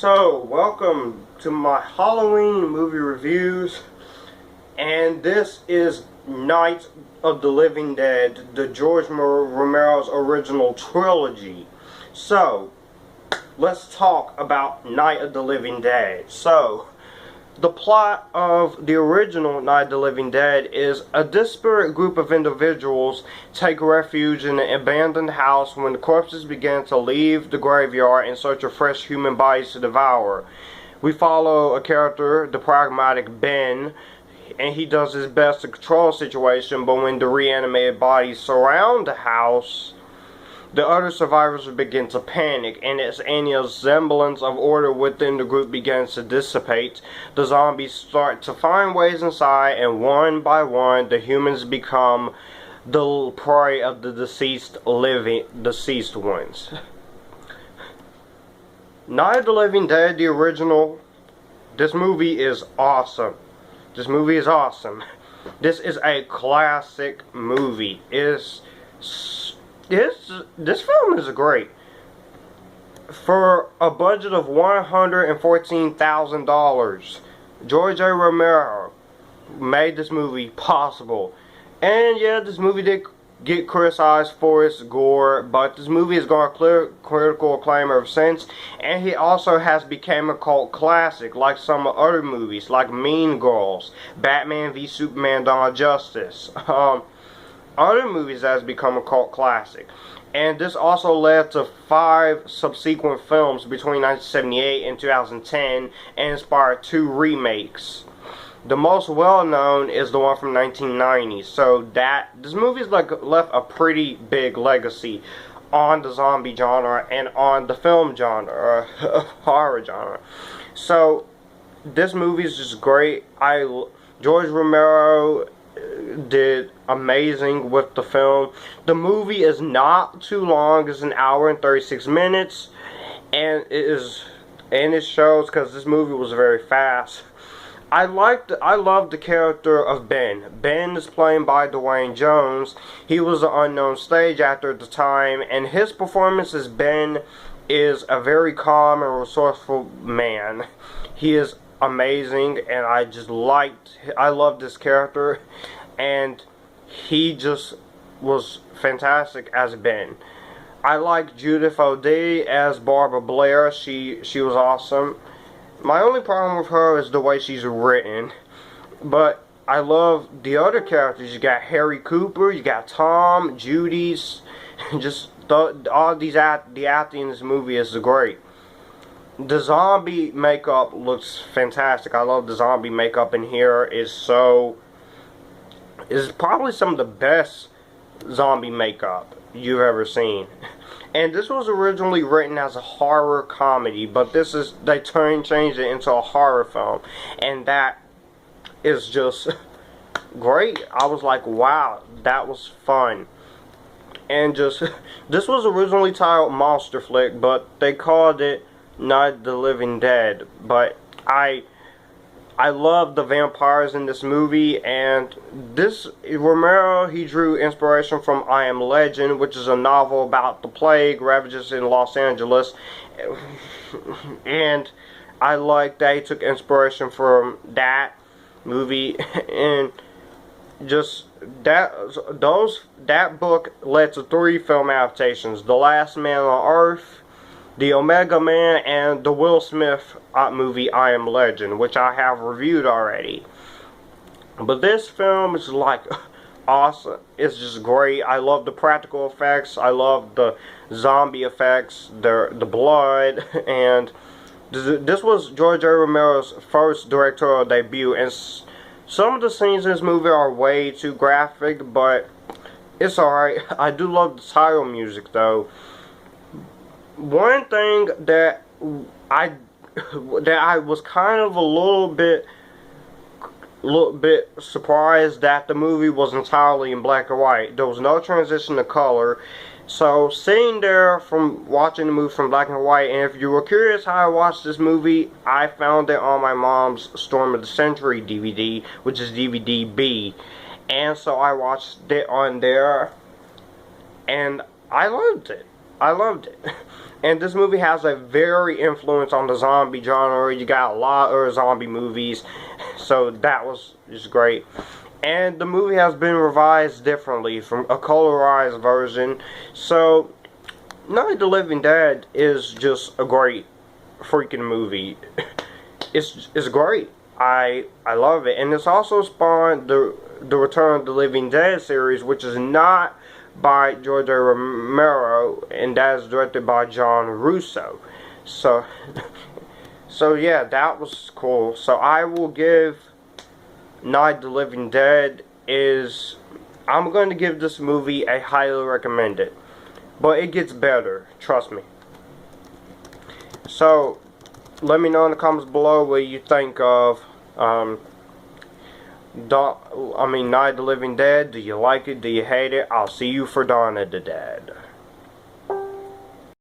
So, welcome to my Halloween movie reviews, and this is Night of the Living Dead, the George Romero's original trilogy. So, let's talk about Night of the Living Dead. So, the plot of the original Night of the Living Dead is a disparate group of individuals take refuge in an abandoned house when the corpses begin to leave the graveyard in search of fresh human bodies to devour. We follow a character, the pragmatic Ben, and he does his best to control the situation, but when the reanimated bodies surround the house, the other survivors begin to panic, and as any semblance of order within the group begins to dissipate, the zombies start to find ways inside, and one by one, the humans become the prey of the deceased ones. Night of the Living Dead, the original, this movie is awesome. This movie is awesome. This is a classic movie. This film is great. For a budget of $114,000, George A. Romero made this movie possible. And yeah, this movie did get criticized for its gore, but this movie has gone critical acclaim ever since. And he also has become a cult classic, like some other movies, like Mean Girls, Batman v Superman: Dawn of Justice. Other movies that has become a cult classic. And this also led to 5 subsequent films between 1978 and 2010 and inspired 2 remakes. The most well known is the one from 1990. So this movie's left a pretty big legacy on the zombie genre and on the film genre, horror genre. So this movie is just great. George Romero did amazing with the film. The movie is not too long. It's an hour and 36 minutes, and it shows because this movie was very fast. I love the character of Ben. Ben is played by Dwayne Jones. He was an unknown stage actor at the time, and his performance as Ben is a very calm and resourceful man. He is amazing, and I love this character, and he just was fantastic as Ben. I like Judith O'Dea as Barbara Blair. She was awesome. My only problem with her is the way she's written, but I love the other characters. You got Harry Cooper, you got Tom, Judy's, just all the acting in this movie is great. The zombie makeup looks fantastic. I love the zombie makeup in here. It's probably some of the best zombie makeup you've ever seen. And this was originally written as a horror comedy, but they changed it into a horror film, and that is just great. I was like, wow, that was fun. And this was originally titled Monster Flick, but they called it Night of the Living Dead. But I love the vampires in this movie, and Romero, he drew inspiration from I Am Legend, which is a novel about the plague ravages in Los Angeles, and I like that he took inspiration from that movie, and just that book led to 3 film adaptations: The Last Man on Earth, The Omega Man, and the Will Smith movie I Am Legend, which I have reviewed already. But this film is like awesome. It's just great. I love the practical effects. I love the zombie effects, the blood, and this was George A. Romero's first directorial debut, and some of the scenes in this movie are way too graphic, but it's alright. I do love the title music though. One thing that I was kind of a little bit surprised that the movie was entirely in black and white. There was no transition to color. So sitting there from watching the movie from black and white, and if you were curious how I watched this movie, I found it on my mom's Storm of the Century DVD, which is DVD B. And so I watched it on there, and I loved it. And this movie has a very influence on the zombie genre. You got a lot of zombie movies, so that was just great. And the movie has been revised differently from a colorized version. So, Night of the Living Dead is just a great freaking movie. It's great. I love it. And it's also spawned the Return of the Living Dead series, which is not by George A. Romero, and that is directed by John Russo. So yeah, that was cool. So I will give Night of the Living Dead I'm going to give this movie a highly recommended. But it gets better, trust me. So, let me know in the comments below what you think of Night of the Living Dead. Do you like it? Do you hate it? I'll see you for Dawn of the Dead.